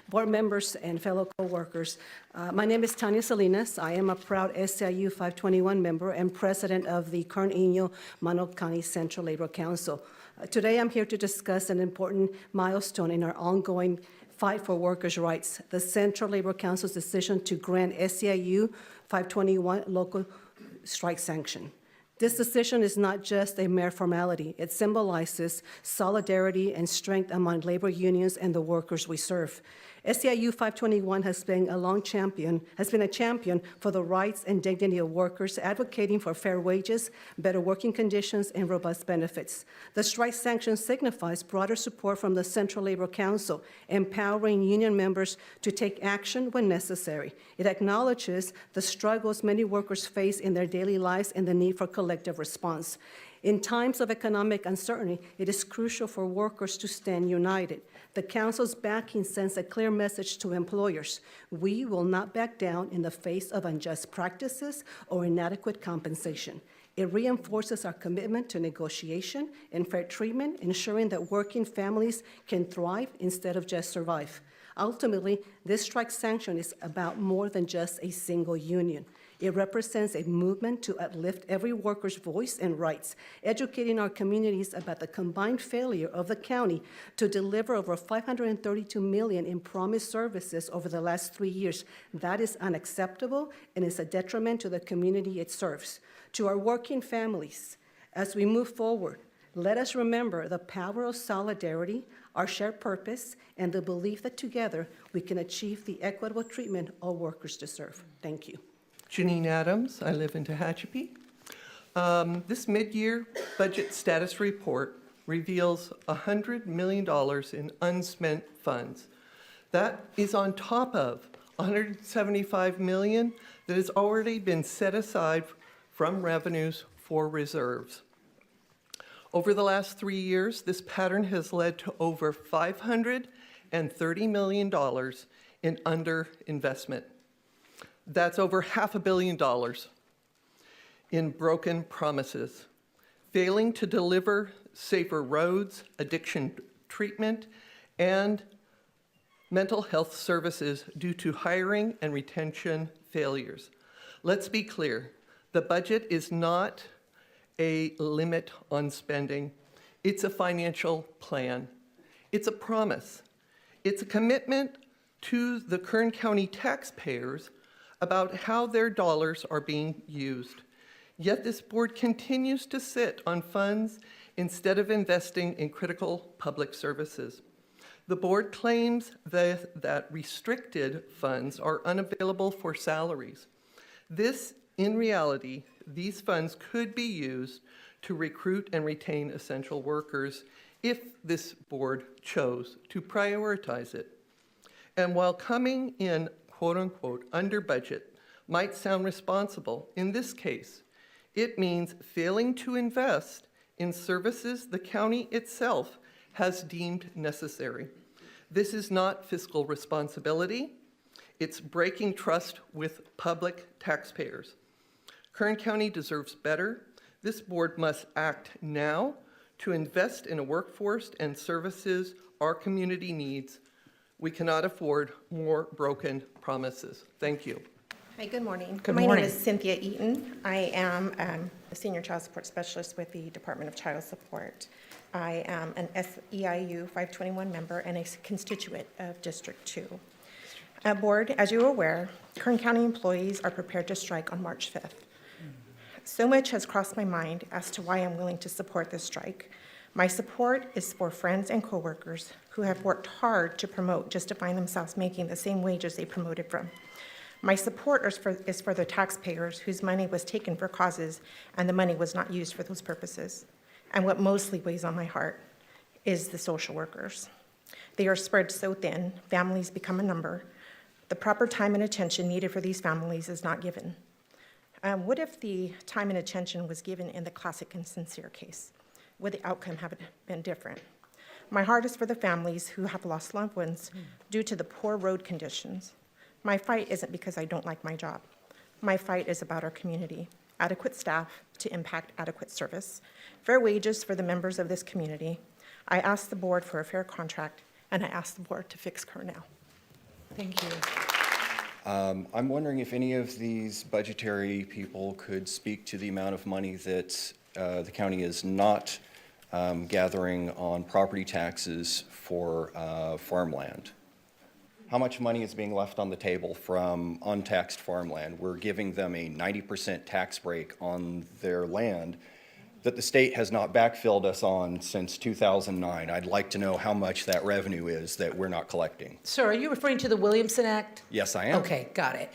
board members, and fellow co-workers. My name is Tanya Salinas. I am a proud SEIU 521 member and president of the Kern Mano County Central Labor Council. Today I'm here to discuss an important milestone in our ongoing fight for workers' rights, the Central Labor Council's decision to grant SEIU 521 local strike sanction. This decision is not just a mere formality. It symbolizes solidarity and strength among labor unions and the workers we serve. SEIU 521 has been a champion for the rights and dignity of workers, advocating for fair wages, better working conditions, and robust benefits. The strike sanction signifies broader support from the Central Labor Council, empowering union members to take action when necessary. It acknowledges the struggles many workers face in their daily lives and the need for collective response. In times of economic uncertainty, it is crucial for workers to stand united. The Council's backing sends a clear message to employers. We will not back down in the face of unjust practices or inadequate compensation. It reinforces our commitment to negotiation and fair treatment, ensuring that working families can thrive instead of just survive. Ultimately, this strike sanction is about more than just a single union. It represents a movement to uplift every worker's voice and rights, educating our communities about the combined failure of the county to deliver over $532 million in promised services over the last 3 years. That is unacceptable and is a detriment to the community it serves. To our working families, as we move forward, let us remember the power of solidarity, our shared purpose, and the belief that together we can achieve the equitable treatment all workers deserve. Thank you. Janine Adams, I live in Tehachapi. This mid-year budget status report reveals $100 million in unspent funds. That is on top of $175 million that has already been set aside from revenues for reserves. Over the last 3 years, this pattern has led to over $530 million in underinvestment. That's over $500 million in broken promises, failing to deliver safer roads, addiction treatment, and mental health services due to hiring and retention failures. Let's be clear, the budget is not a limit on spending. It's a financial plan. It's a promise. It's a commitment to the Kern County taxpayers about how their dollars are being used. Yet this board continues to sit on funds instead of investing in critical public services. The board claims that restricted funds are unavailable for salaries. In reality, these funds could be used to recruit and retain essential workers if this board chose to prioritize it. And while coming in quote-unquote under budget might sound responsible, in this case, it means failing to invest in services the county itself has deemed necessary. This is not fiscal responsibility. It's breaking trust with public taxpayers. Kern County deserves better. This board must act now to invest in a workforce and services our community needs. We cannot afford more broken promises. Thank you. Hi, good morning. Good My morning. name is Cynthia Eaton. I am a senior child support specialist with the Department of Child Support. I am an SEIU 521 member and a constituent of District 2. Board, as you are aware, Kern County employees are prepared to strike on March 5th. So much has crossed my mind as to why I'm willing to support this strike. My support is for friends and coworkers who have worked hard to promote just to find themselves making the same wages they promoted from. My support is for the taxpayers whose money was taken for causes and the money was not used for those purposes. And what mostly weighs on my heart is the social workers. They are spread so thin, families become a number. The proper time and attention needed for these families is not given. What if the time and attention was given in the classic and sincere case? Would the outcome have been different? My heart is for the families who have lost loved ones due to the poor road conditions. My fight isn't because I don't like my job. My fight is about our community, adequate staff to impact adequate service, fair wages for the members of this community. I ask the board for a fair contract, and I ask the board to fix Kern now. Thank you. I'm wondering if any of these budgetary people could speak to the amount of money that the county is not gathering on property taxes for farmland. How much money is being left on the table from untaxed farmland? We're giving them a 90% tax break on their land that the state has not backfilled us on since 2009. I'd like to know how much that revenue is that we're not collecting. Sir, are you referring to the Williamson Act? Yes, I am. Okay, got it.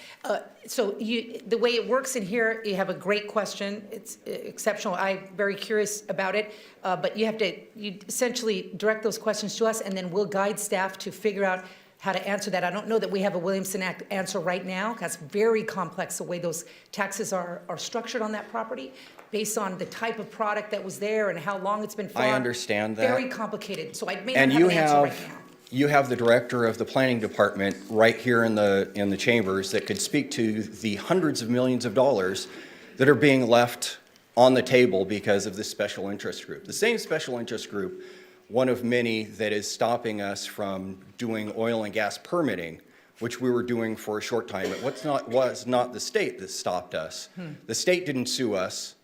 So the way it works in here, you have a great question. It's exceptional. I'm very curious about it. But you essentially direct those questions to us, and then we'll guide staff to figure out how to answer that. I don't know that we have a Williamson Act answer right now. That's very complex, the way those taxes are structured on that property, based on the type of product that was there and how long it's been farmed. I understand that. Very complicated, so I may not And have you an answer right have, now. you have the director of the planning department right here in the chambers that could speak to the hundreds of millions of dollars that are being left on the table because of this special interest group. The same special interest group, one of many that is stopping us from doing oil and gas permitting, which we were doing for a short time. It was not the state that stopped us. The state didn't sue us.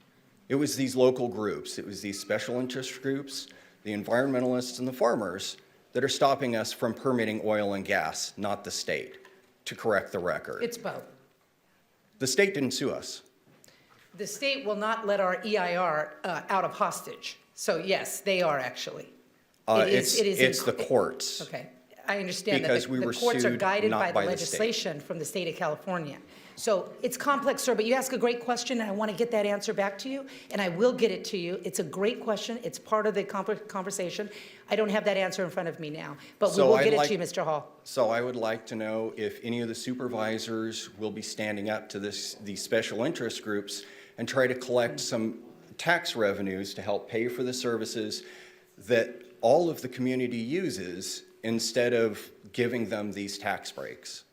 It was these local groups. It was these special interest groups, the environmentalists and the farmers that are stopping us from permitting oil and gas, not the state, to correct the record. It's both. The state didn't sue us. The state will not let our EIR out of hostage. So yes, they are actually. It's the courts. Okay, I understand that Because we were the courts are sued guided not by the by the state. legislation from the state of California. So it's complex, sir, but you ask a great question, and I want to get that answer back to you, and I will get it to you. It's a great question. It's part of the conversation. I don't have that answer in front of me now, but we So will I'd get it like- to you, Mr. Hall. So I would like to know if any of the supervisors will be standing up to these special interest groups and try to collect some tax revenues to help pay for the services that all of the community uses instead of giving them these tax breaks.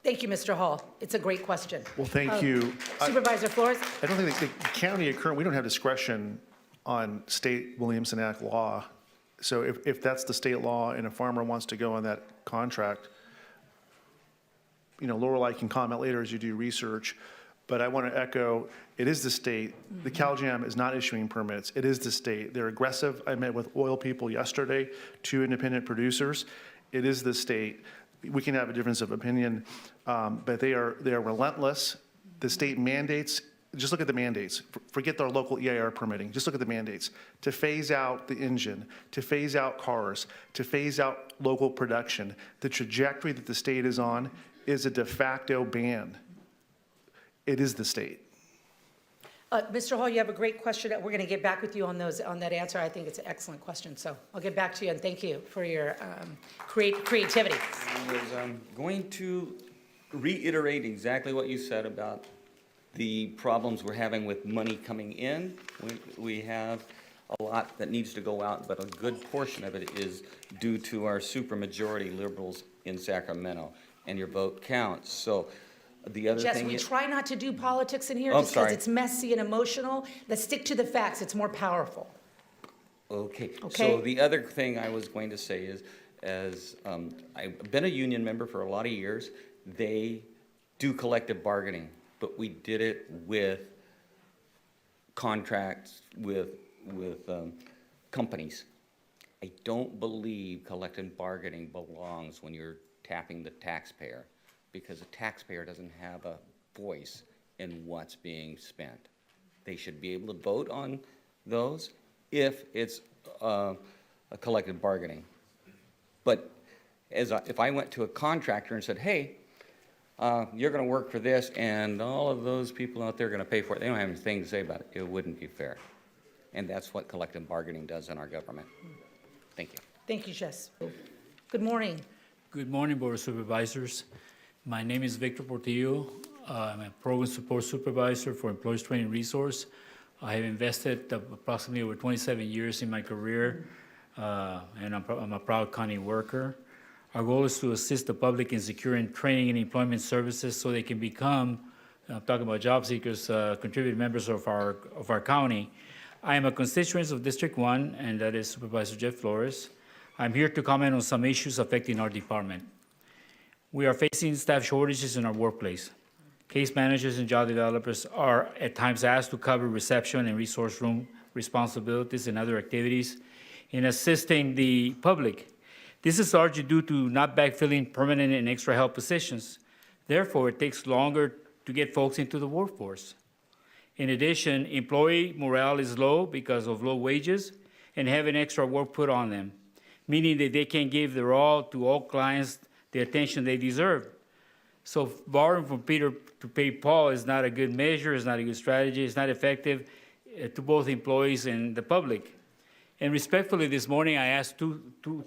Thank you, Mr. Hall. It's a great question. Well, thank you. Supervisor Flores? I don't think the county of Kern, we don't have discretion on state Williamson Act law. So if that's the state law and a farmer wants to go on that contract, Lorelei can comment later as you do research, but I want to echo, it is the state. The CalJam is not issuing permits. It is the state. They're aggressive. I met with oil people yesterday, 2 independent producers. It is the state. We can have a difference of opinion, but they are relentless. The state mandates, just look at the mandates. Forget their local EIR permitting. Just look at the mandates. To phase out the engine, to phase out cars, to phase out local production. The trajectory that the state is on is a de facto ban. It is the state. Mr. Hall, you have a great question. We're going to get back with you on that answer. I think it's an excellent question. So I'll get back to you, and thank you for your creativity. I was going to reiterate exactly what you said about the problems we're having with money coming in. We have a lot that needs to go out, but a good portion of it is due to our supermajority liberals in Sacramento, and your vote counts. So the other Jess, thing we is, try not to do politics in here Oh, just because sorry. it's messy and emotional. Let's stick to the facts. It's more powerful. okay. Okay. So the other thing I was going to say is, as I've been a union member for a lot of years, they do collective bargaining, but we did it with contracts with companies. I don't believe collective bargaining belongs when you're tapping the taxpayer, because the taxpayer doesn't have a voice in what's being spent. They should be able to vote on those if it's a collective bargaining. But if I went to a contractor and said, hey, you're going to work for this, and all of those people out there are going to pay for it, they don't have anything to say about it, it wouldn't be fair. And that's what collective bargaining does in our government. Thank you. Thank you, Jess. Good morning. Good morning, Board of Supervisors. My name is Victor Portillo. I'm a Program Support Supervisor for Employees Training Resource. I have invested approximately over 27 years in my career, and I'm a proud county worker. Our goal is to assist the public in securing training and employment services so they can become, I'm talking about job seekers, contributing members of our county. I am a constituent of District 1, and that is Supervisor Jeff Flores. I'm here to comment on some issues affecting our department. We are facing staff shortages in our workplace. Case managers and job developers are at times asked to cover reception and resource room responsibilities and other activities in assisting the public. This is largely due to not backfilling permanent and extra help positions. Therefore, it takes longer to get folks into the workforce. In addition, employee morale is low because of low wages and having extra work put on them, meaning that they can't give their all to all clients the attention they deserve. So borrowing from Peter to pay Paul is not a good measure, it's not a good strategy, it's not effective to both employees and the public. And respectfully, this morning, I asked two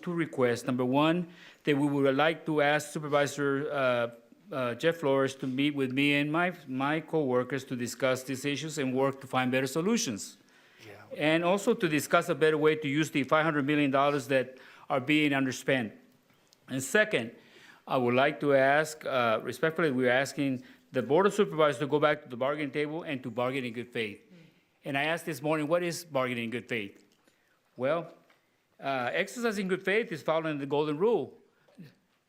requests. Number one, that we would like to ask Supervisor Jeff Flores to meet with me and my coworkers to discuss these issues and work to find better solutions. And also to discuss a better way to use the $500 million that are being underspent. And second, I would like to ask, respectfully, we're asking the Board of Supervisors to go back to the bargaining table and to bargain in good faith. And I asked this morning, what is bargaining in good faith? Well, exercising good faith is following the golden rule.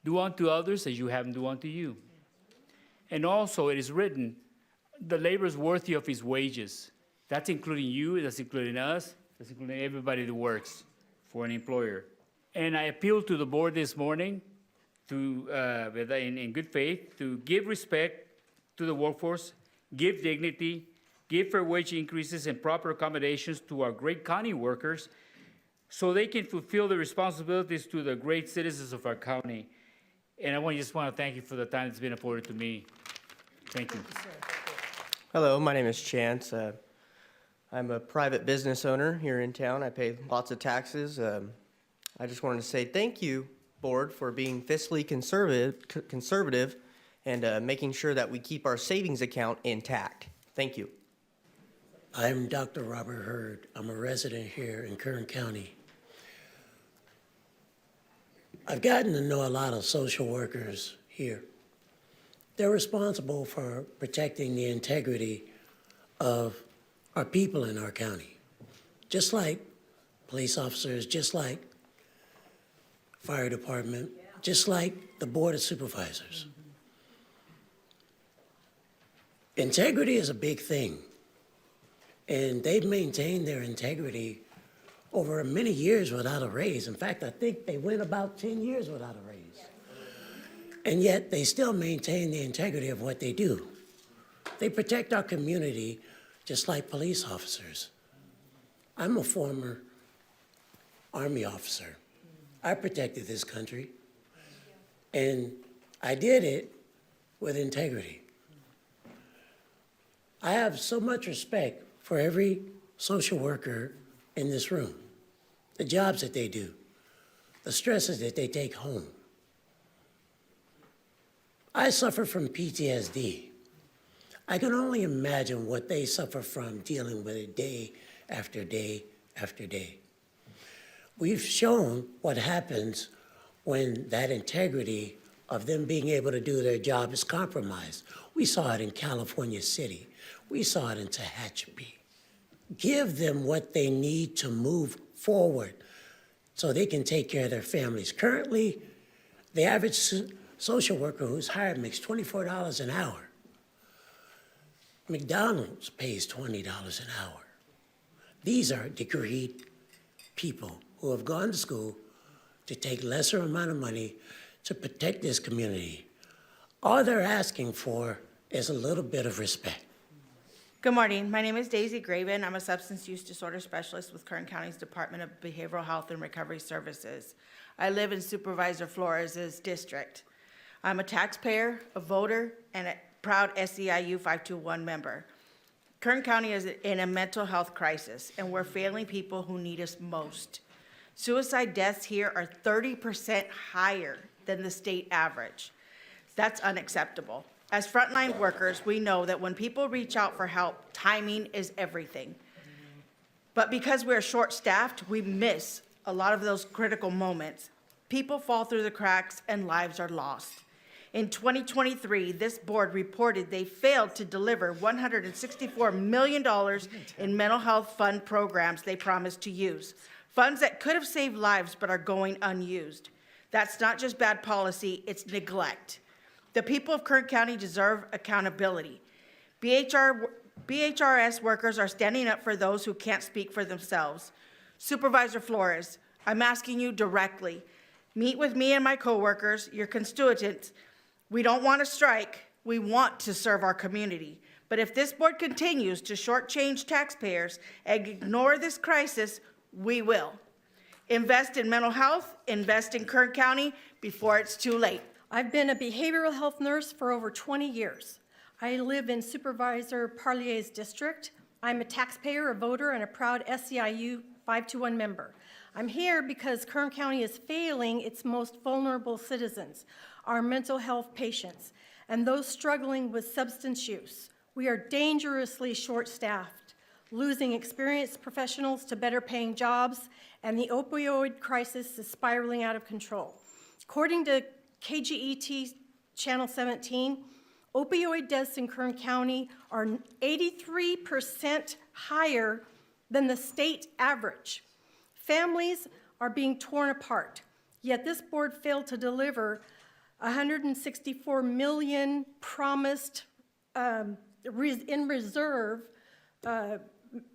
Do unto others as you have them do unto you. And also, it is written, the labor is worthy of his wages. That's including you, that's including us, that's including everybody that works for an employer. And I appeal to the board this morning to, in good faith, to give respect to the workforce, give dignity, give fair wage increases and proper accommodations to our great county workers so they can fulfill their responsibilities to the great citizens of our county. And I just want to thank you for the time that's been afforded to me. Thank you. Hello, my name is Chance. I'm a private business owner here in town. I pay lots of taxes. I just wanted to say thank you, Board, for being fiscally conservative and making sure that we keep our savings account intact. Thank you. I'm Dr. Robert Hurd. I'm a resident here in Kern County. I've gotten to know a lot of social workers here. They're responsible for protecting the integrity of our people in our county, just like police officers, just like fire department, just like the Board of Supervisors. Integrity is a big thing, and they've maintained their integrity over many years without a raise. In fact, I think they went about 10 years without a raise. And yet, they still maintain the integrity of what they do. They protect our community just like police officers. I'm a former Army officer. I protected this country, and I did it with integrity. I have so much respect for every social worker in this room, the jobs that they do, the stresses that they take home. I suffer from PTSD. I can only imagine what they suffer from dealing with it day after day after day. We've shown what happens when that integrity of them being able to do their job is compromised. We saw it in California City. We saw it in Tehachapi. Give them what they need to move forward so they can take care of their families. Currently, the average social worker who's hired makes $24 an hour. McDonald's pays $20 an hour. These are degreed people who have gone to school to take lesser amount of money to protect this community. All they're asking for is a little bit of respect. Good morning. My name is Daisy Graven. I'm a substance use disorder specialist with Kern County's Department of Behavioral Health and Recovery Services. I live in Supervisor Flores' district. I'm a taxpayer, a voter, and a proud SEIU 521 member. Kern County is in a mental health crisis, and we're failing people who need us most. Suicide deaths here are 30% higher than the state average. That's unacceptable. As frontline workers, we know that when people reach out for help, timing is everything. But because we're short-staffed, we miss a lot of those critical moments. People fall through the cracks and lives are lost. In 2023, this board reported they failed to deliver $164 million in mental health fund programs they promised to use. Funds that could have saved lives but are going unused. That's not just bad policy, it's neglect. The people of Kern County deserve accountability. BHRS workers are standing up for those who can't speak for themselves. Supervisor Flores, I'm asking you directly, meet with me and my coworkers, your constituents. We don't want to strike, we want to serve our community. But if this board continues to shortchange taxpayers and ignore this crisis, we will. Invest in mental health, invest in Kern County before it's too late. I've been a behavioral health nurse for over 20 years. I live in Supervisor Parlier's district. I'm a taxpayer, a voter, and a proud SEIU 521 member. I'm here because Kern County is failing its most vulnerable citizens, our mental health patients, and those struggling with substance use. We are dangerously short-staffed, losing experienced professionals to better paying jobs, and the opioid crisis is spiraling out of control. According to KGET Channel 17, opioid deaths in Kern County are 83% higher than the state average. Families are being torn apart, yet this board failed to deliver $164 million promised in reserve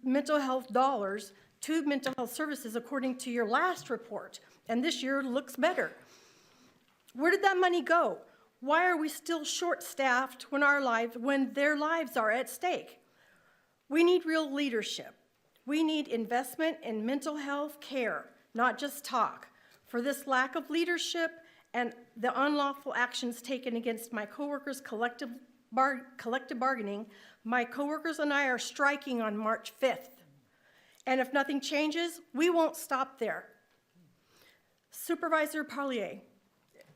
mental health dollars to mental health services according to your last report, and this year looks better. Where did that money go? Why are we still short-staffed when their lives are at stake? We need real leadership. We need investment in mental health care, not just talk. For this lack of leadership and the unlawful actions taken against my coworkers' collective bargaining, my coworkers and I are striking on March 5th. And if nothing changes, we won't stop there. Supervisor Parlier,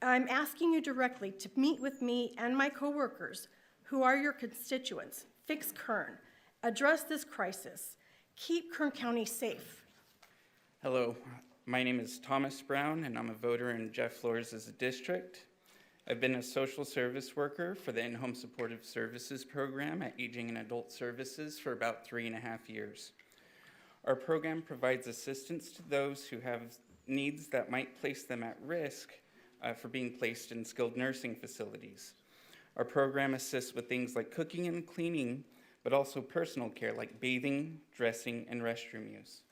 I'm asking you directly to meet with me and my coworkers who are your constituents. Fix Kern, address this crisis, keep Kern County safe. Hello, my name is Thomas Brown, and I'm a voter in Jeff Flores' district. I've been a social service worker for the In-Home Supportive Services program at Aging and Adult Services for about 3.5 years. Our program provides assistance to those who have needs that might place them at risk for being placed in skilled nursing facilities. Our program assists with things like cooking and cleaning, but also personal care like bathing, dressing, and restroom use.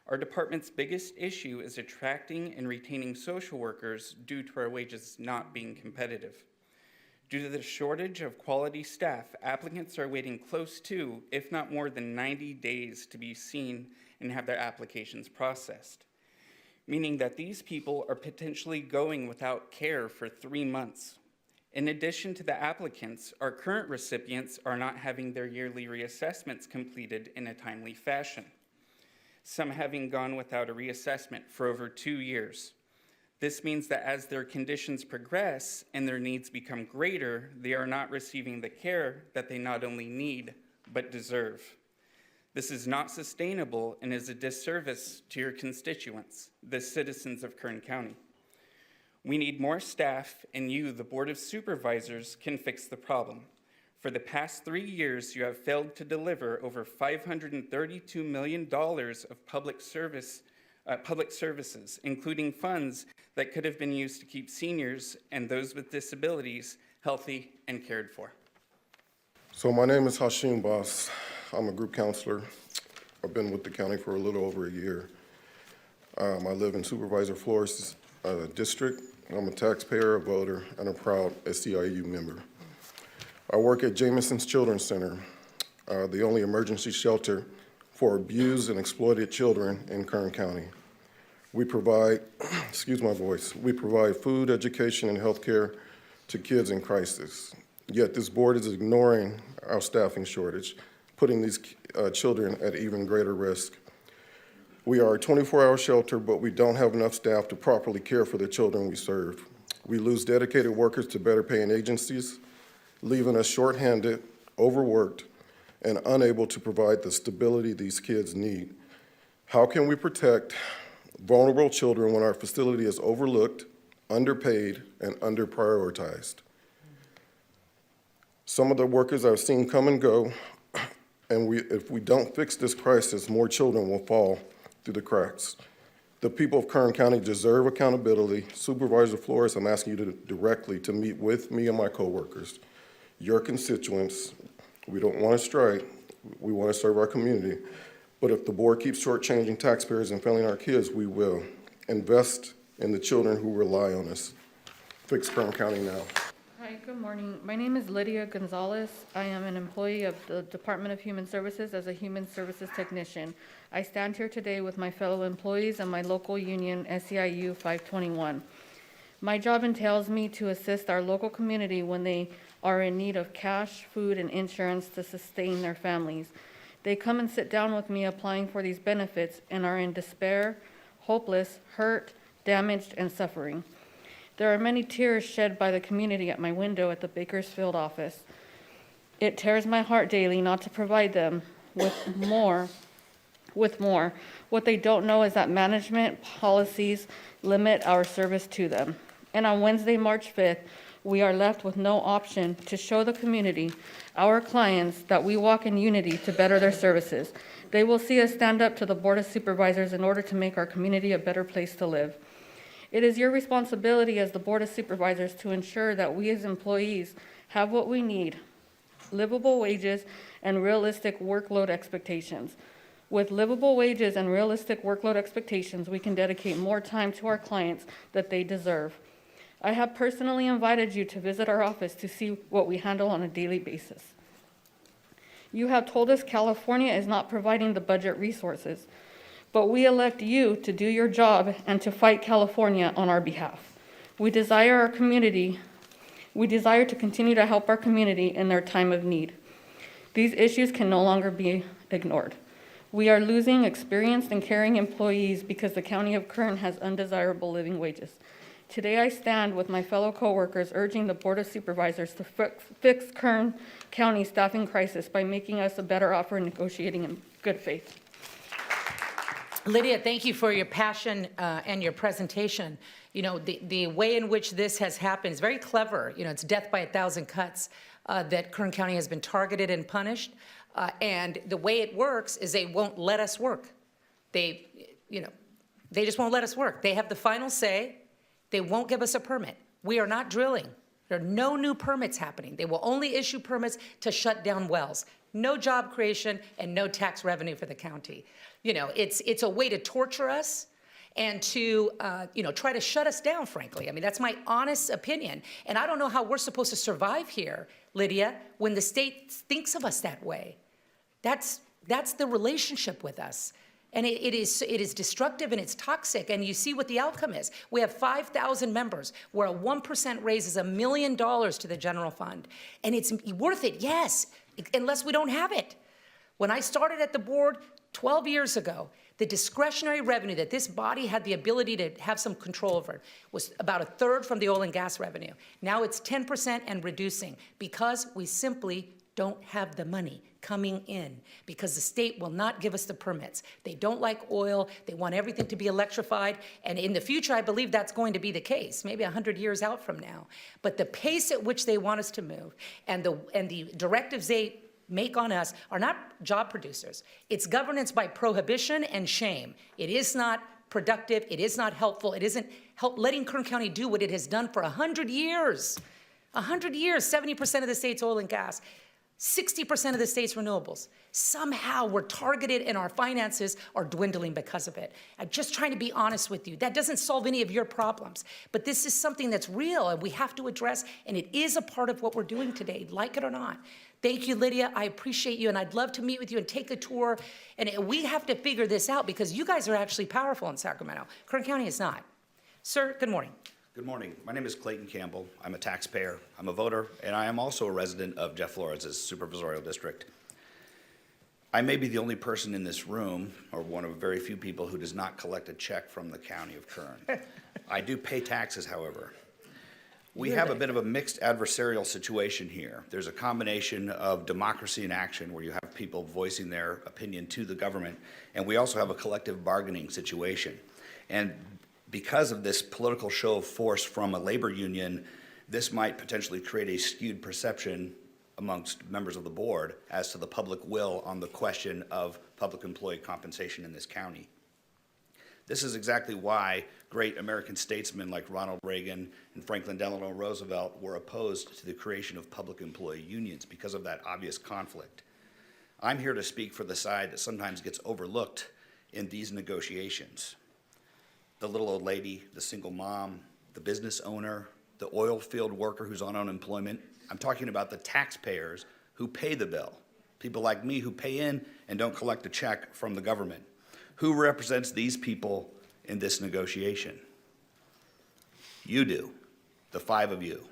Our department's biggest issue is attracting and retaining social workers due to our wages not being competitive. Due to the shortage of quality staff, applicants are waiting close to, if not more than 90 days to be seen and have their applications processed, meaning that these people are potentially going without care for 3 months. In addition to the applicants, our current recipients are not having their yearly reassessments completed in a timely fashion, some having gone without a reassessment for over 2 years. This means that as their conditions progress and their needs become greater, they are not receiving the care that they not only need, but deserve. This is not sustainable and is a disservice to your constituents, the citizens of Kern County. We need more staff, and you, the Board of Supervisors, can fix the problem. For the past 3 years, you have failed to deliver over $532 million of public services, including funds that could have been used to keep seniors and those with disabilities healthy and cared for. So my name is Hashim Boss. I'm a group counselor. I've been with the county for a little over a year. I live in Supervisor Flores' district. I'm a taxpayer, a voter, and a proud SEIU member. I work at Jameson's Children's Center, the only emergency shelter for abused and exploited children in Kern County. We provide, we provide food, education, and health care to kids in crisis. Yet this board is ignoring our staffing shortage, putting these children at even greater risk. We are a 24-hour shelter, but we don't have enough staff to properly care for the children we serve. We lose dedicated workers to better paying agencies, leaving us shorthanded, overworked, and unable to provide the stability these kids need. How can we protect vulnerable children when our facility is overlooked, underpaid, and underprioritized? Some of the workers I've seen come and go, and if we don't fix this crisis, more children will fall through the cracks. The people of Kern County deserve accountability. Supervisor Flores, I'm asking you directly to meet with me and my coworkers, your constituents. We don't want to strike. We want to serve our community. But if the board keeps shortchanging taxpayers and failing our kids, we will. Invest in the children who rely on us. Fix Kern County now. Hi, good morning. My name is Lydia Gonzalez. I am an employee of the Department of Human Services as a Human Services Technician. I stand here today with my fellow employees and my local union, SEIU 521. My job entails me to assist our local community when they are in need of cash, food, and insurance to sustain their families. They come and sit down with me applying for these benefits and are in despair, hopeless, hurt, damaged, and suffering. There are many tears shed by the community at my window at the Bakersfield office. It tears my heart daily not to provide them with more. What they don't know is that management policies limit our service to them. And on Wednesday, March 5th, we are left with no option to show the community, our clients, that we walk in unity to better their services. They will see us stand up to the Board of Supervisors in order to make our community a better place to live. It is your responsibility as the Board of Supervisors to ensure that we as employees have what we need, livable wages and realistic workload expectations. With livable wages and realistic workload expectations, we can dedicate more time to our clients that they deserve. I have personally invited you to visit our office to see what we handle on a daily basis. You have told us California is not providing the budget resources, but we elect you to do your job and to fight California on our behalf. We desire to continue to help our community in their time of need. These issues can no longer be ignored. We are losing experienced and caring employees because the County of Kern has undesirable living wages. Today I stand with my fellow coworkers urging the Board of Supervisors to fix Kern County staffing crisis by making us a better offer and negotiating in good faith. Lydia, thank you for your passion and your presentation. You know, the way in which this has happened is very clever. You know, it's death by 1,000 cuts that Kern County has been targeted and punished. And the way it works is they won't let us work. They just won't let us work. They have the final say. They won't give us a permit. We are not drilling. There are no new permits happening. They will only issue permits to shut down wells. No job creation and no tax revenue for the county. You know, it's a way to torture us and to, try to shut us down, frankly. I mean, that's my honest opinion. And I don't know how we're supposed to survive here, Lydia, when the state thinks of us that way. That's the relationship with us. And it is destructive and it's toxic, and you see what the outcome is. We have 5,000 members where a 1% raise is $1 million to the general fund. And it's worth it, yes, unless we don't have it. When I started at the board 12 years ago, the discretionary revenue that this body had the ability to have some control over was about 1/3 from the oil and gas revenue. Now it's 10% and reducing because we simply don't have the money coming in because the state will not give us the permits. They don't like oil. They want everything to be electrified. And in the future, I believe that's going to be the case, maybe 100 years out from now. But the pace at which they want us to move and the directives they make on us are not job producers. It's governance by prohibition and shame. It is not productive. It is not helpful. It isn't letting Kern County do what it has done for 100 years. 100 years, 70% of the state's oil and gas. 60% of the state's renewables. Somehow we're targeted and our finances are dwindling because of it. I'm just trying to be honest with you. That doesn't solve any of your problems, but this is something that's real and we have to address, and it is a part of what we're doing today, like it or not. Thank you, Lydia. I appreciate you, and I'd love to meet with you and take a tour. And we have to figure this out because you guys are actually powerful in Sacramento. Kern County is not. Sir, good morning. Good morning. My name is Clayton Campbell. I'm a taxpayer, I'm a voter, and I am also a resident of Jeff Flores' supervisorial district. I may be the only person in this room, or one of very few people, who does not collect a check from the county of Kern. I do pay taxes, however. We have a bit of a mixed adversarial situation here. There's a combination of democracy in action where you have people voicing their opinion to the government, and we also have a collective bargaining situation. And because of this political show of force from a labor union, this might potentially create a skewed perception amongst members of the board as to the public will on the question of public employee compensation in this county. This is exactly why great American statesmen like Ronald Reagan and Franklin Delano Roosevelt were opposed to the creation of public employee unions, because of that obvious conflict. I'm here to speak for the side that sometimes gets overlooked in these negotiations. The little old lady, the single mom, the business owner, the oil field worker who's on unemployment. I'm talking about the taxpayers who pay the bill. People like me who pay in and don't collect a check from the government. Who represents these people in this negotiation? You do, the 5 of you.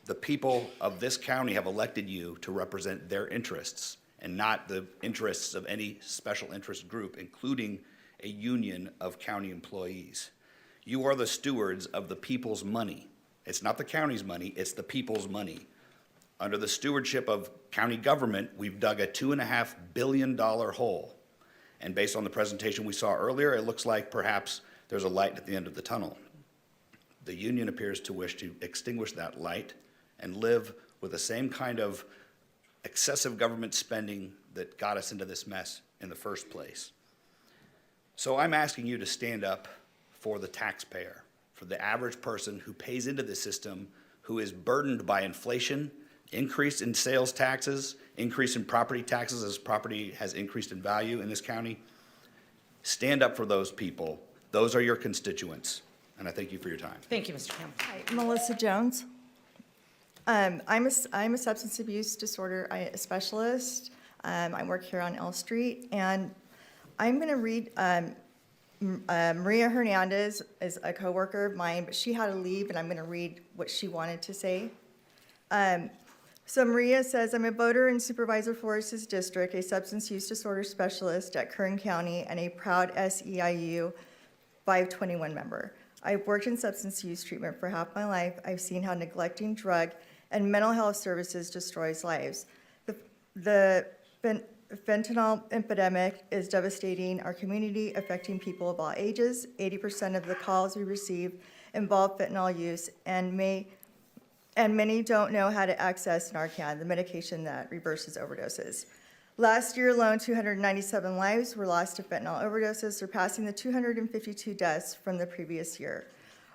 The people of this county have elected you to represent their interests and not the interests of any special interest group, including a union of county employees. You are the stewards of the people's money. It's not the county's money, it's the people's money. Under the stewardship of county government, we've dug a $2.5 billion hole. And based on the presentation we saw earlier, it looks like perhaps there's a light at the end of the tunnel. The union appears to wish to extinguish that light and live with the same kind of excessive government spending that got us into this mess in the first place. So I'm asking you to stand up for the taxpayer, for the average person who pays into the system, who is burdened by inflation, increase in sales taxes, increase in property taxes as property has increased in value in this county. Stand up for those people. Those are your constituents. And I thank you for your time. Thank you, Mr. Campbell. Hi, Melissa Jones. I'm a substance abuse disorder specialist. I work here on L Street, and I'm going to read. Maria Hernandez is a coworker of mine, but she had to leave, and I'm going to read what she wanted to say. So Maria says, I'm a voter in Supervisor Flores' district, a substance use disorder specialist at Kern County, and a proud SEIU 521 member. I've worked in substance use treatment for half my life. I've seen how neglecting drug and mental health services destroys lives. The fentanyl epidemic is devastating our community, affecting people of all ages. 80% of the calls we receive involve fentanyl use, and many don't know how to access Narcan, the medication that reverses overdoses. Last year alone, 297 lives were lost to fentanyl overdoses, surpassing the 252 deaths from the previous year.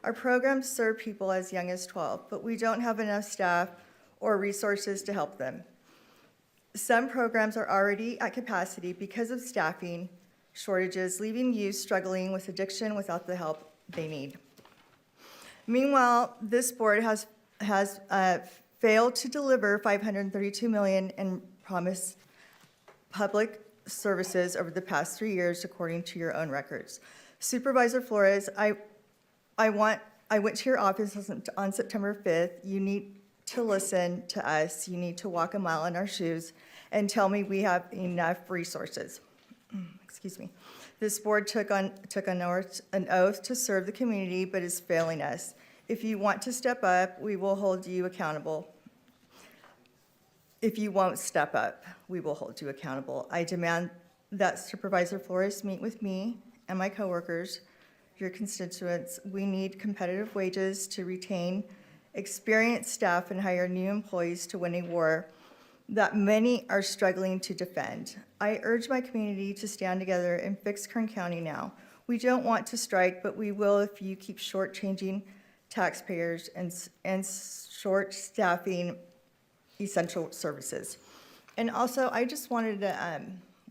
Our programs serve people as young as 12, but we don't have enough staff or resources to help them. Some programs are already at capacity because of staffing shortages, leaving youth struggling with addiction without the help they need. Meanwhile, this board has failed to deliver $532 million in promised public services over the past 3 years, according to your own records. Supervisor Flores, I went to your office on September 5th. You need to listen to us. You need to walk a mile in our shoes and tell me we have enough resources. Excuse me. This board took an oath to serve the community, but is failing us. If you want to step up, we will hold you accountable. If you won't step up, we will hold you accountable. I demand that Supervisor Flores meet with me and my coworkers, your constituents. We need competitive wages to retain experienced staff and hire new employees to win a war that many are struggling to defend. I urge my community to stand together and fix Kern County now. We don't want to strike, but we will if you keep shortchanging taxpayers and short staffing essential services. And also, I just wanted to,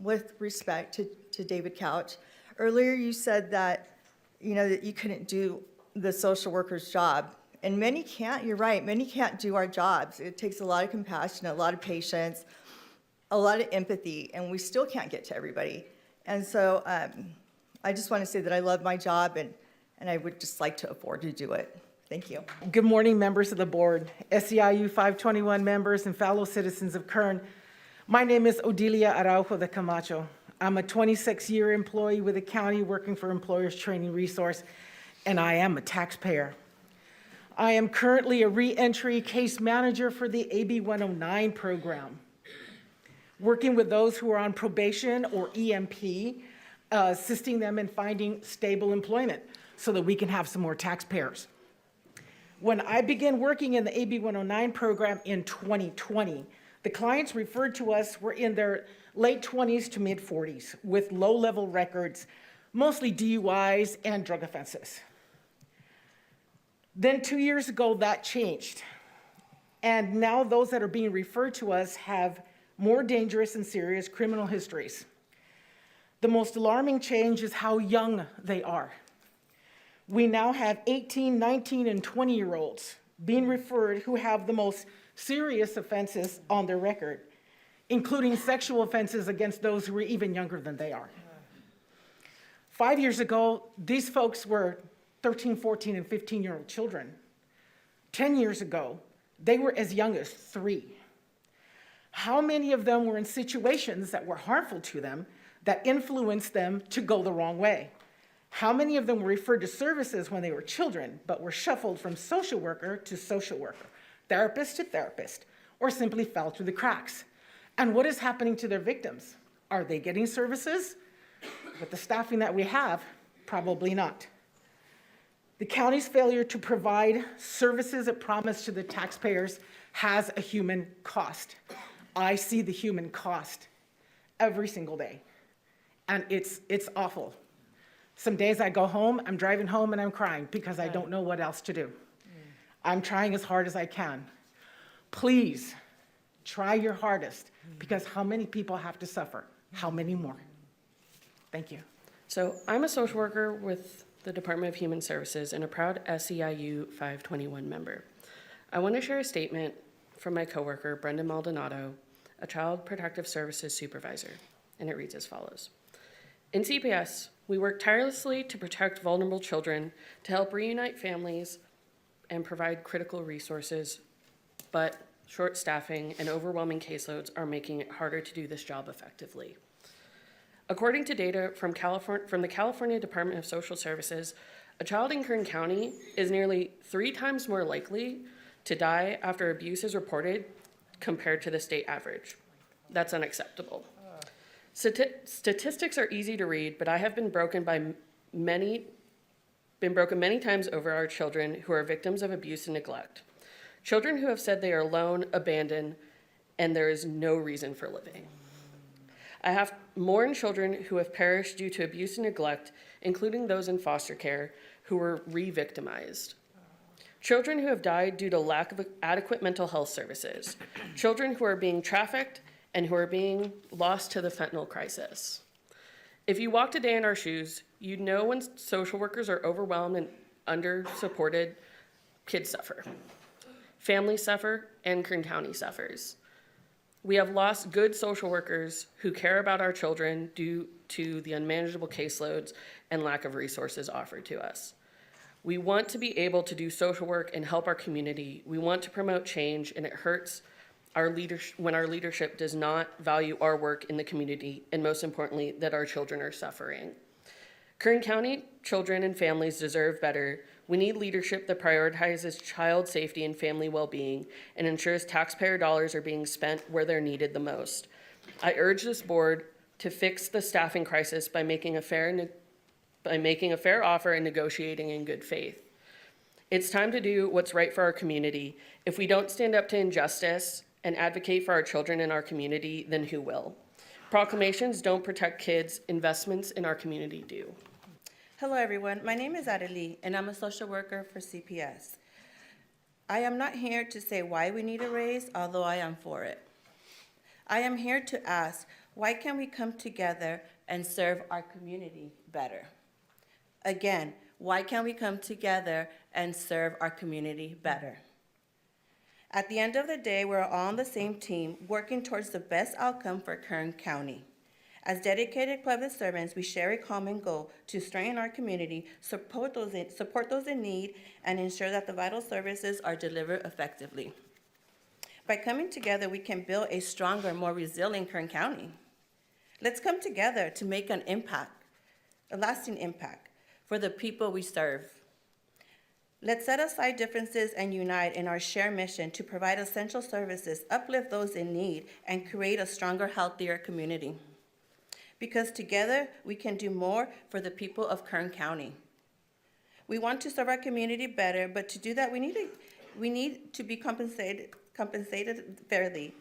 with respect to David Couch, earlier you said that, that you couldn't do the social worker's job. And many can't, you're right, many can't do our jobs. It takes a lot of compassion, a lot of patience, a lot of empathy, and we still can't get to everybody. And so I just want to say that I love my job, and I would just like to afford to do it. Thank you. Good morning, members of the board, SEIU 521 members, and fellow citizens of Kern. My name is Odilia Araujo de Camacho. I'm a 26-year employee with the county working for Employers Training Resource, and I am a taxpayer. I am currently a re-entry case manager for the AB 109 program, working with those who are on probation or EMP, assisting them in finding stable employment so that we can have some more taxpayers. When I began working in the AB 109 program in 2020, the clients referred to us were in their late 20s to mid 40s with low-level records, mostly DUIs and drug offenses. Then 2 years ago, that changed. And now those that are being referred to us have more dangerous and serious criminal histories. The most alarming change is how young they are. We now have 18, 19, and 20-year-olds being referred who have the most serious offenses on their record, including sexual offenses against those who are even younger than they are. 5 years ago, these folks were 13, 14, and 15-year-old children. 10 years ago, they were as young as 3. How many of them were in situations that were harmful to them, that influenced them to go the wrong way? How many of them were referred to services when they were children, but were shuffled from social worker to social worker, therapist to therapist, or simply fell through the cracks? And what is happening to their victims? Are they getting services? With the staffing that we have, probably not. The county's failure to provide services it promised to the taxpayers has a human cost. I see the human cost every single day, and it's awful. Some days I go home, I'm driving home and I'm crying because I don't know what else to do. I'm trying as hard as I can. Please, try your hardest, because how many people have to suffer? How many more? Thank you. So I'm a social worker with the Department of Human Services and a proud SEIU 521 member. I want to share a statement from my coworker, Brenda Maldonado, a Child Protective Services supervisor, and it reads as follows. In CPS, we work tirelessly to protect vulnerable children, to help reunite families, and provide critical resources, but short staffing and overwhelming caseloads are making it harder to do this job effectively. According to data from the California Department of Social Services, a child in Kern County is nearly 3 times more likely to die after abuse is reported compared to the state average. That's unacceptable. Statistics are easy to read, but I have been broken many times over our children who are victims of abuse and neglect. Children who have said they are alone, abandoned, and there is no reason for living. I have mourned children who have perished due to abuse and neglect, including those in foster care who were re-victimized. Children who have died due to lack of adequate mental health services. Children who are being trafficked and who are being lost to the fentanyl crisis. If you walked a day in our shoes, you'd know when social workers are overwhelmed and under-supported, kids suffer. Families suffer, and Kern County suffers. We have lost good social workers who care about our children due to the unmanageable caseloads and lack of resources offered to us. We want to be able to do social work and help our community. We want to promote change, and it hurts when our leadership does not value our work in the community, and most importantly, that our children are suffering. Kern County children and families deserve better. We need leadership that prioritizes child safety and family well-being and ensures taxpayer dollars are being spent where they're needed the most. I urge this board to fix the staffing crisis by making a fair offer and negotiating in good faith. It's time to do what's right for our community. If we don't stand up to injustice and advocate for our children in our community, then who will? Proclamations don't protect kids, investments in our community do. Hello, everyone. My name is Adeli, and I'm a social worker for CPS. I am not here to say why we need a raise, although I am for it. I am here to ask, why can't we come together and serve our community better? Again, why can't we come together and serve our community better? At the end of the day, we're all on the same team, working towards the best outcome for Kern County. As dedicated public servants, we share a common goal to strengthen our community, support those in need, and ensure that the vital services are delivered effectively. By coming together, we can build a stronger, more resilient Kern County. Let's come together to make an impact, a lasting impact, for the people we serve. Let's set aside differences and unite in our shared mission to provide essential services, uplift those in need, and create a stronger, healthier community. Because together, we can do more for the people of Kern County. We want to serve our community better, but to do that, we need to be compensated fairly.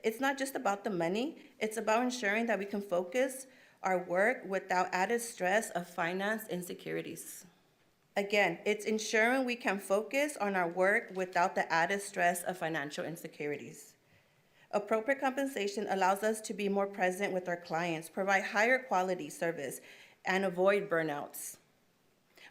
It's not just about the money, it's about ensuring that we can focus our work without added stress of finance insecurities. Again, it's ensuring we can focus on our work without the added stress of financial insecurities. Appropriate compensation allows us to be more present with our clients, provide higher quality service, and avoid burnouts.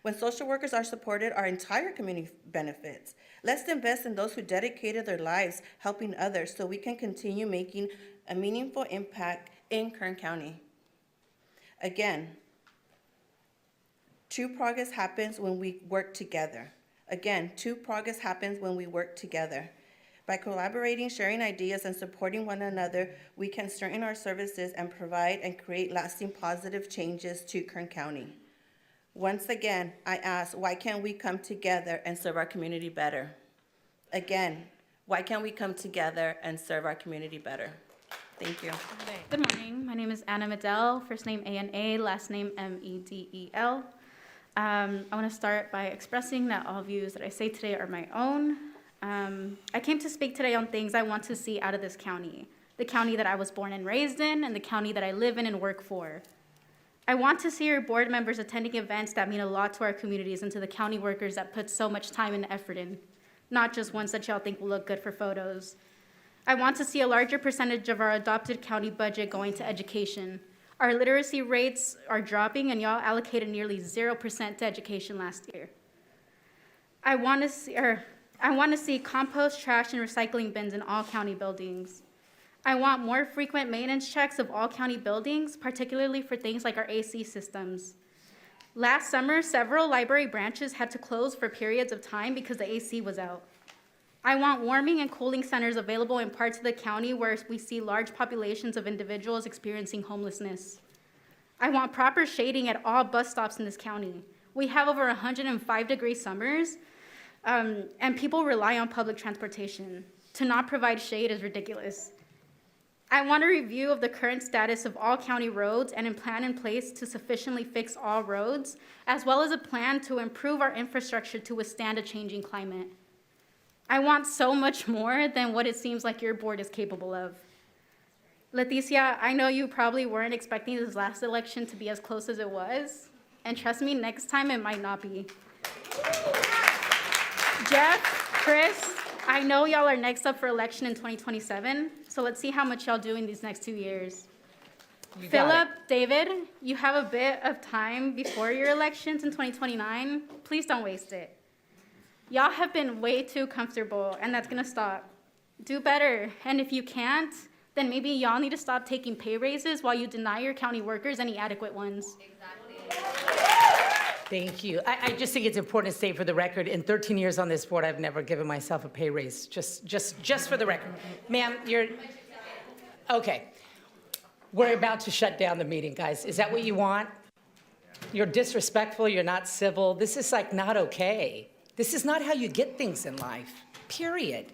When social workers are supported, our entire community benefits. Let's invest in those who dedicated their lives helping others so we can continue making a meaningful impact in Kern County. Again, true progress happens when we work together. Again, true progress happens when we work together. By collaborating, sharing ideas, and supporting one another, we can strengthen our services and provide and create lasting positive changes to Kern County. Once again, I ask, why can't we come together and serve our community better? Again, why can't we come together and serve our community better? Thank you. Good morning. My name is Anna Medel, first name A-N-A, last name M-E-D-E-L. I want to start by expressing that all views that I say today are my own. I came to speak today on things I want to see out of this county, the county that I was born and raised in, and the county that I live in and work for. I want to see your board members attending events that mean a lot to our communities and to the county workers that put so much time and effort in, not just ones that y'all think will look good for photos. I want to see a larger percentage of our adopted county budget going to education. Our literacy rates are dropping, and y'all allocated nearly 0% to education last year. I want to see compost, trash, and recycling bins in all county buildings. I want more frequent maintenance checks of all county buildings, particularly for things like our AC systems. Last summer, several library branches had to close for periods of time because the AC was out. I want warming and cooling centers available in parts of the county where we see large populations of individuals experiencing homelessness. I want proper shading at all bus stops in this county. We have over 105-degree summers, and people rely on public transportation. To not provide shade is ridiculous. I want a review of the current status of all county roads and a plan in place to sufficiently fix all roads, as well as a plan to improve our infrastructure to withstand a changing climate. I want so much more than what it seems like your board is capable of. Leticia, I know you probably weren't expecting this last election to be as close as it was, and trust me, next time it might not be. Jeff, Chris, I know y'all are next up for election in 2027, so let's see how much y'all do in these next 2 years. Philip, David, you have a bit of time before your elections in 2029. Please don't waste it. Y'all have been way too comfortable, and that's gonna stop. Do better, and if you can't, then maybe y'all need to stop taking pay raises while you deny your county workers any adequate ones. Thank you. I just think it's important to say for the record, in 13 years on this board, I've never given myself a pay raise, just for the record. Ma'am, you're, okay. We're about to shut down the meeting, guys. Is that what you want? You're disrespectful, you're not civil. This is like not okay. This is not how you get things in life, period.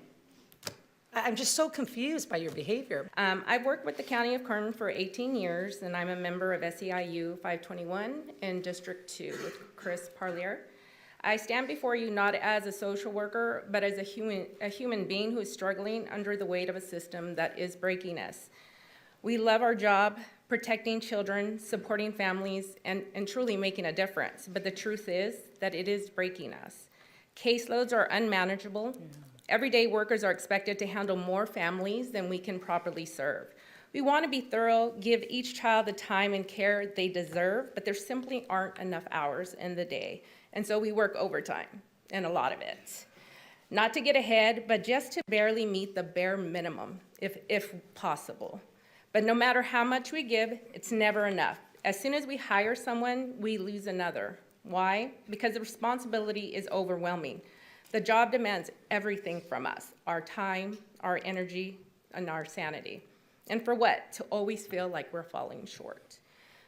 I'm just so confused by your behavior. I've worked with the County of Kern for 18 years, and I'm a member of SEIU 521 in District 2 with Chris Parlier. I stand before you not as a social worker, but as a human being who is struggling under the weight of a system that is breaking us. We love our job, protecting children, supporting families, and truly making a difference. But the truth is that it is breaking us. Caseloads are unmanageable. Everyday workers are expected to handle more families than we can properly serve. We want to be thorough, give each child the time and care they deserve, but there simply aren't enough hours in the day. And so we work overtime, and a lot of it. Not to get ahead, but just to barely meet the bare minimum, if possible. But no matter how much we give, it's never enough. As soon as we hire someone, we lose another. Why? Because the responsibility is overwhelming. The job demands everything from us, our time, our energy, and our sanity. And for what? To always feel like we're falling short.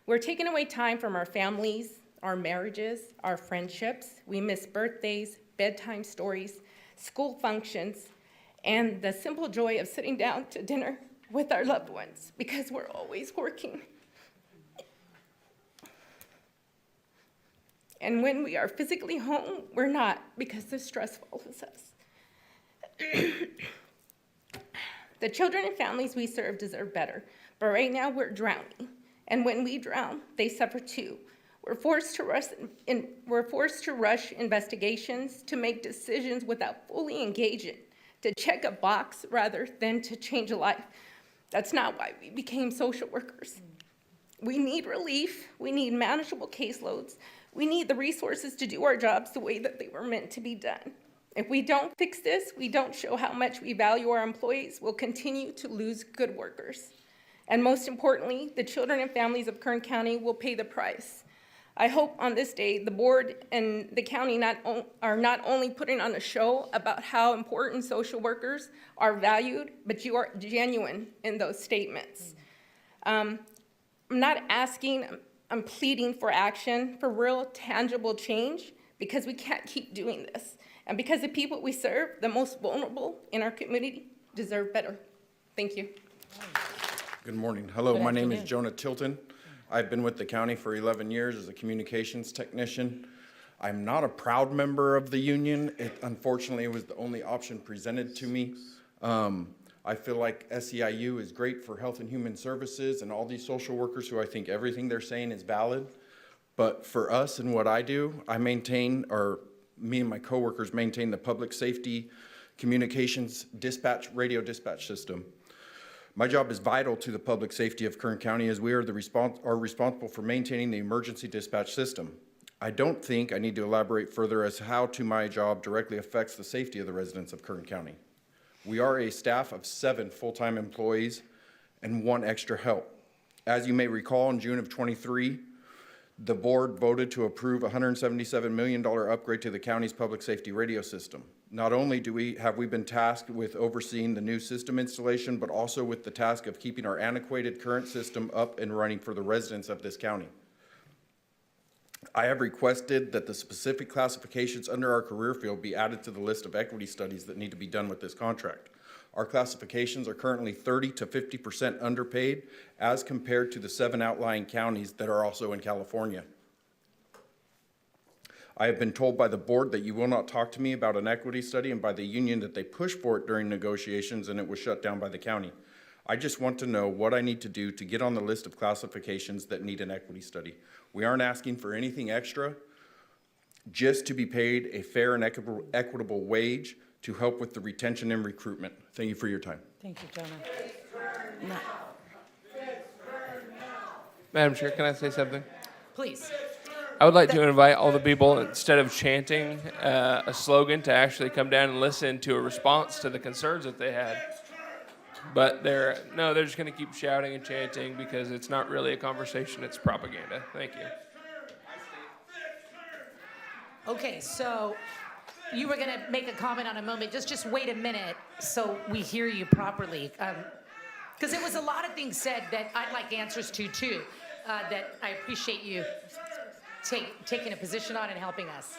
We're taking away time from our families, our marriages, our friendships. We miss birthdays, bedtime stories, school functions, and the simple joy of sitting down to dinner with our loved ones because we're always working. And when we are physically home, we're not because the stress follows us. The children and families we serve deserve better, but right now we're drowning. And when we drown, they suffer too. We're forced to rush investigations, to make decisions without fully engaging, to check a box rather than to change a life. That's not why we became social workers. We need relief. We need manageable caseloads. We need the resources to do our jobs the way that they were meant to be done. If we don't fix this, we don't show how much we value our employees, we'll continue to lose good workers. And most importantly, the children and families of Kern County will pay the price. I hope on this day, the board and the county are not only putting on a show about how important social workers are valued, but you are genuine in those statements. I'm not asking, I'm pleading for action, for real tangible change, because we can't keep doing this. And because the people we serve, the most vulnerable in our community, deserve better. Thank you. Good morning. Hello, Good my name is afternoon. Jonah Tilton. I've been with the county for 11 years as a communications technician. I'm not a proud member of the union. It unfortunately was the only option presented to me. I feel like SEIU is great for health and human services and all these social workers who I think everything they're saying is valid. But for us and what I do, I maintain, or me and my coworkers maintain, the public safety communications dispatch, radio dispatch system. My job is vital to the public safety of Kern County, as we are responsible for maintaining the emergency dispatch system. I don't think I need to elaborate further as to how my job directly affects the safety of the residents of Kern County. We are a staff of 7 full-time employees and 1 extra help. As you may recall, in June of '23, the board voted to approve a $177 million upgrade to the county's public safety radio system. Not only have we been tasked with overseeing the new system installation, but also with the task of keeping our antiquated current system up and running for the residents of this county. I have requested that the specific classifications under our career field be added to the list of equity studies that need to be done with this contract. Our classifications are currently 30% to 50% underpaid as compared to the 7 outlying counties that are also in California. I have been told by the board that you will not talk to me about an equity study, and by the union that they pushed for it during negotiations and it was shut down by the county. I just want to know what I need to do to get on the list of classifications that need an equity study. We aren't asking for anything extra, just to be paid a fair and equitable wage to help with the retention and recruitment. Thank you for your time. Thank you, Jonah. Madam Chair, can I say something? Please. I would like to invite all the people, instead of chanting a slogan, to actually come down and listen to a response to the concerns that they had. But they're just going to keep shouting and chanting because it's not really a conversation, it's propaganda. Thank you. Okay, so you were going to make a comment on a moment. Just wait a minute so we hear you properly. Because there was a lot of things said that I'd like answers to, too, that I appreciate you taking a position on and helping us.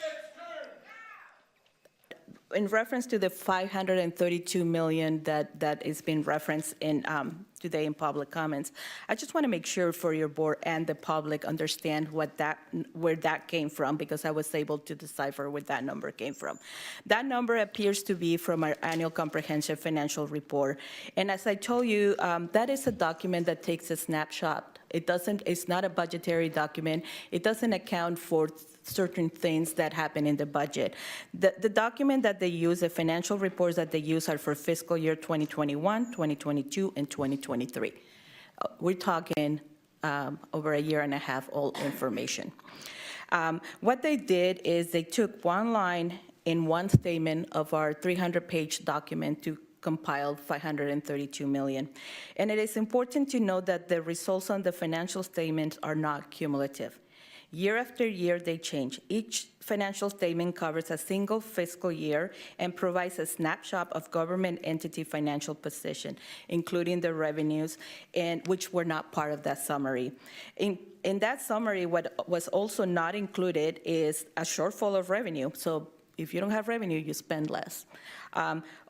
In reference to the $532 million that is being referenced in today in public comments, I just want to make sure for your board and the public understand where that came from, because I was able to decipher where that number came from. That number appears to be from our annual comprehensive financial report. And as I told you, that is a document that takes a snapshot. It's not a budgetary document. It doesn't account for certain things that happen in the budget. The document that they use, the financial reports that they use, are for fiscal year 2021, 2022, and 2023. We're talking over a year and a half old information. What they did is they took one line in one statement of our 300-page document to compile $532 million. And it is important to note that the results on the financial statements are not cumulative. Year after year, they change. Each financial statement covers a single fiscal year and provides a snapshot of government entity financial position, including the revenues, and which were not part of that summary. In that summary, what was also not included is a shortfall of revenue. So if you don't have revenue, you spend less.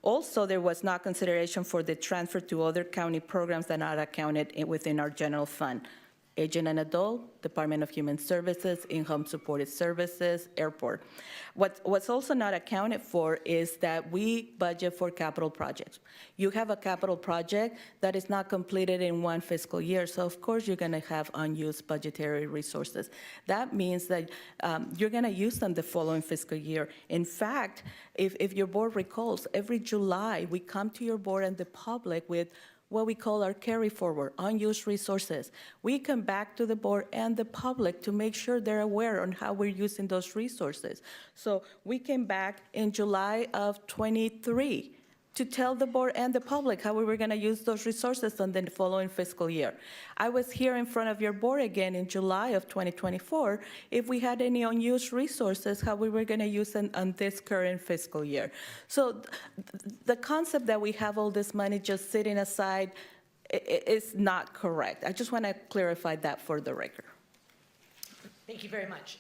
Also, there was not consideration for the transfer to other county programs that are not accounted within our general fund. Aging and Adult, Department of Human Services, In-Home Supported Services, Airport. What's also not accounted for is that we budget for capital projects. You have a capital project that is not completed in one fiscal year, so of course you're going to have unused budgetary resources. That means that you're going to use them the following fiscal year. In fact, if your board recalls, every July we come to your board and the public with what we call our carry forward, unused resources. We come back to the board and the public to make sure they're aware on how we're using those resources. So we came back in July of '23 to tell the board and the public how we were going to use those resources on the following fiscal year. I was here in front of your board again in July of 2024 if we had any unused resources, how we were going to use them on this current fiscal year. So the concept that we have all this money just sitting aside is not correct. I just want to clarify that for the record. Thank you very much.